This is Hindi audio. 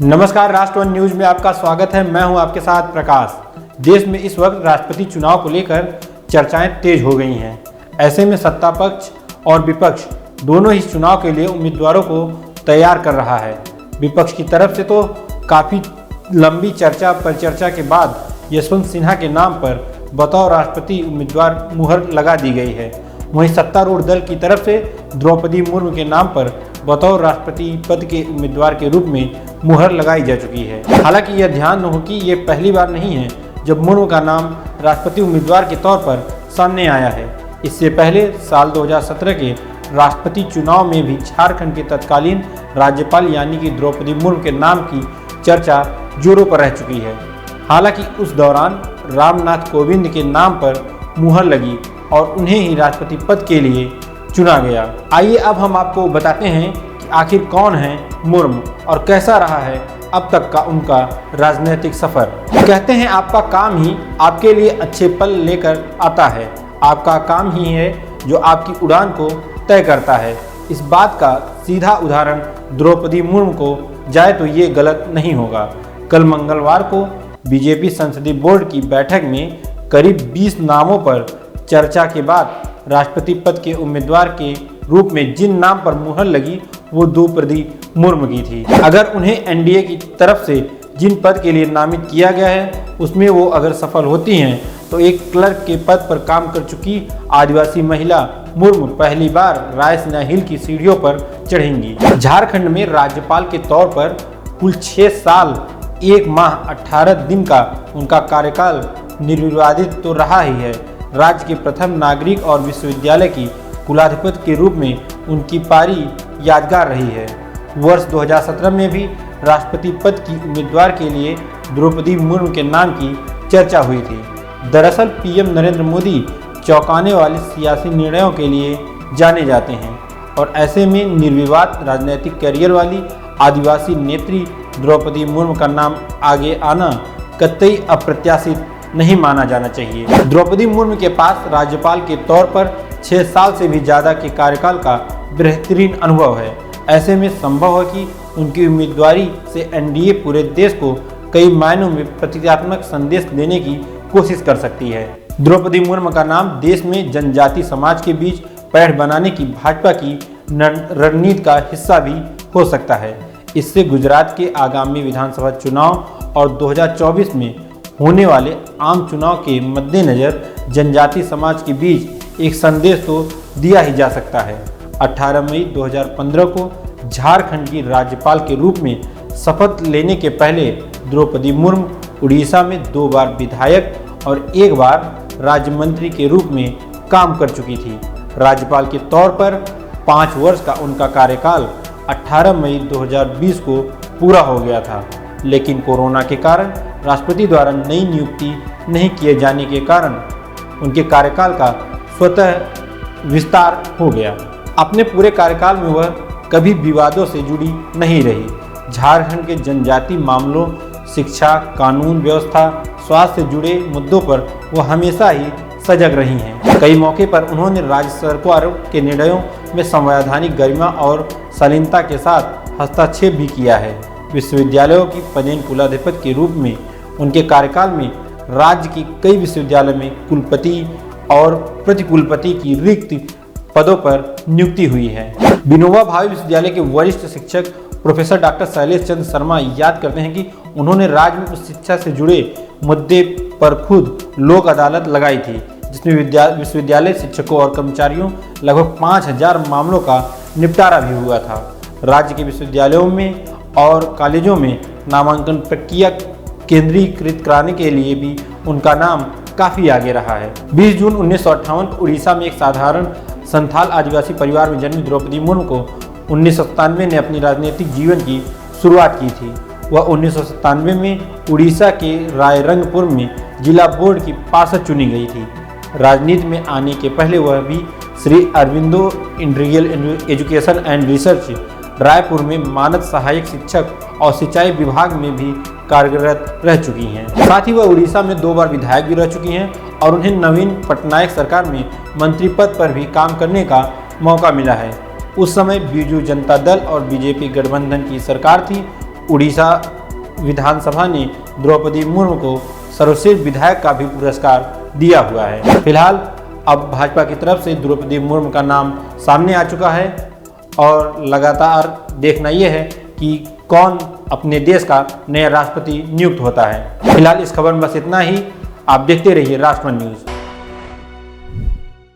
नमस्कार, राष्ट्रवन न्यूज में आपका स्वागत है। मैं हूं आपके साथ प्रकाश। देश में इस वक्त राष्ट्रपति चुनाव को लेकर चर्चाएं तेज हो गई हैं। ऐसे में सत्ता पक्ष और विपक्ष दोनों ही चुनाव के लिए उम्मीदवारों को तैयार कर रहा है। विपक्ष की तरफ से तो काफ़ी लंबी परिचर्चा के बाद यशवंत सिन्हा के नाम पर बतौर राष्ट्रपति उम्मीदवार मुहर लगा दी गई है। वहीं सत्तारूढ़ दल की तरफ से द्रौपदी मुर्मू के नाम पर बतौर राष्ट्रपति पद के उम्मीदवार के रूप में मुहर लगाई जा चुकी है। हालांकि यह ध्यान हो कि ये पहली बार नहीं है जब मुर्मू का नाम राष्ट्रपति उम्मीदवार के तौर पर सामने आया है। इससे पहले साल 2017 के राष्ट्रपति चुनाव में भी झारखंड के तत्कालीन राज्यपाल यानी कि द्रौपदी मुर्मू के नाम की चर्चा जोरों पर रह चुकी है। हालांकि उस दौरान रामनाथ कोविंद के नाम पर मुहर लगी और उन्हें ही राष्ट्रपति पद के लिए चुना गया। आइए अब हम आपको बताते हैं कि आखिर कौन है मुर्मू और कैसा रहा है अब तक का उनका राजनीतिक सफर। कहते हैं आपका काम ही आपके लिए अच्छे पल लेकर आता है। आपका काम ही है जो आपकी उड़ान को तय करता है। इस बात का सीधा उदाहरण द्रौपदी मुर्मू को जाए तो ये गलत नहीं होगा। कल मंगलवार को बीजेपी संसदीय बोर्ड की बैठक में करीब 20 नामों पर चर्चा के बाद राष्ट्रपति पद के उम्मीदवार के रूप में जिन नाम पर मुहर लगी वो द्रौपदी मुर्मू की थी। अगर उन्हें एनडीए की तरफ से जिन पद के लिए नामित किया गया है उसमें वो अगर सफल होती हैं तो एक क्लर्क के पद पर काम कर चुकी आदिवासी महिला मुर्मू पहली बार रायसीना हिल की सीढ़ियों पर चढ़ेंगी। झारखंड में राज्यपाल के तौर पर कुल 6 साल 1 माह 18 दिन का उनका कार्यकाल निर्विवादित तो रहा ही है। राज्य के प्रथम नागरिक और विश्वविद्यालय की कुलाधिपति के रूप में उनकी पारी यादगार रही है। वर्ष 2017 में भी राष्ट्रपति पद की उम्मीदवार के लिए द्रौपदी मुर्मू के नाम की चर्चा हुई थी। दरअसल पीएम नरेंद्र मोदी चौंकाने वाले सियासी निर्णयों के लिए जाने जाते हैं और ऐसे में निर्विवाद राजनीतिक करियर वाली आदिवासी नेत्री द्रौपदी मुर्मू का नाम आगे आना कतई अप्रत्याशित नहीं माना जाना चाहिए। द्रौपदी मुर्मू के पास राज्यपाल के तौर पर 6 साल से भी ज़्यादा के कार्यकाल का बेहतरीन अनुभव है। ऐसे में संभव है कि उनकी उम्मीदवारी से एनडीए पूरे देश को कई मायनों में प्रतीकात्मक संदेश देने की कोशिश कर सकती है। द्रौपदी मुर्मू का नाम देश में जनजाति समाज के बीच पैठ बनाने की भाजपा की रणनीति का हिस्सा भी हो सकता है। इससे गुजरात के आगामी विधानसभा चुनाव और 2024 में होने वाले आम चुनाव के मद्देनज़र जनजाति समाज के बीच एक संदेश तो दिया ही जा सकता है। 18 मई 2015 को झारखंड की राज्यपाल के रूप में शपथ लेने के पहले द्रौपदी मुर्मू उड़ीसा में 2 बार विधायक और 1 बार राज्य मंत्री के रूप में काम कर चुकी थी। राज्यपाल के तौर पर 5 वर्ष का उनका कार्यकाल 18 मई 2020 को पूरा हो गया था, लेकिन कोरोना के कारण राष्ट्रपति द्वारा नई नियुक्ति नहीं किए जाने के कारण उनके कार्यकाल का स्वतः विस्तार हो गया। अपने पूरे कार्यकाल में वह कभी विवादों से जुड़ी नहीं रही। झारखंड के जनजाति मामलों, शिक्षा, कानून व्यवस्था, स्वास्थ्य से जुड़े मुद्दों पर वह हमेशा ही सजग रही हैं। कई मौके पर उन्होंने राज्य सरकारों के निर्णयों में संवैधानिक गरिमा और शालीनता के साथ हस्तक्षेप भी किया है। विश्वविद्यालयों की पदेन कुलाधिपति के रूप में उनके कार्यकाल में राज्य की कई विश्वविद्यालयों में कुलपति और प्रतिकुलपति की रिक्त पदों पर नियुक्ति हुई है। विनोबा भावे विश्वविद्यालय के वरिष्ठ शिक्षक प्रोफेसर डॉक्टर शैलेश चंद्र शर्मा याद करते हैं कि उन्होंने राज्य में उच्च शिक्षा से जुड़े मुद्दे पर खुद लोक अदालत लगाई थी, जिसमें विश्वविद्यालय शिक्षकों और कर्मचारियों लगभग 5000 मामलों का निपटारा भी हुआ था। राज्य के विश्वविद्यालयों में और कॉलेजों में नामांकन प्रक्रिया केंद्रीकृत कराने के लिए भी उनका नाम काफ़ी आगे रहा है। 20 जून 1958 को उड़ीसा में एक साधारण संथाल आदिवासी परिवार में जन्मी द्रौपदी मुर्मू को 1997 ने अपनी राजनीतिक जीवन की शुरुआत की थी। वह 1997 में उड़ीसा के रायरंगपुर में जिला बोर्ड की पार्षद चुनी गई थी। राजनीति में आने के पहले वह भी Shri Aurobindo industrial education and research Raipur में मानद सहायक शिक्षक और सिंचाई विभाग में भी कार्यरत रह चुकी हैं। साथ ही वह उड़ीसा में 2 बार विधायक भी रह चुकी हैं और उन्हें नवीन पटनायक सरकार में मंत्री पद पर भी काम करने का मौका मिला है। उस समय बीजू जनता दल और बीजेपी गठबंधन की सरकार थी। उड़ीसा विधानसभा ने द्रौपदी मुर्मू को सर्वश्रेष्ठ विधायक का भी पुरस्कार दिया हुआ है। फिलहाल अब भाजपा की तरफ से द्रौपदी मुर्मू का नाम सामने आ चुका है और लगातार देखना यह है कि कौन अपने देश का नया राष्ट्रपति नियुक्त होता है। फिलहाल इस खबर में बस इतना ही। आप देखते रहिए राष्ट्रमंच न्यूज़।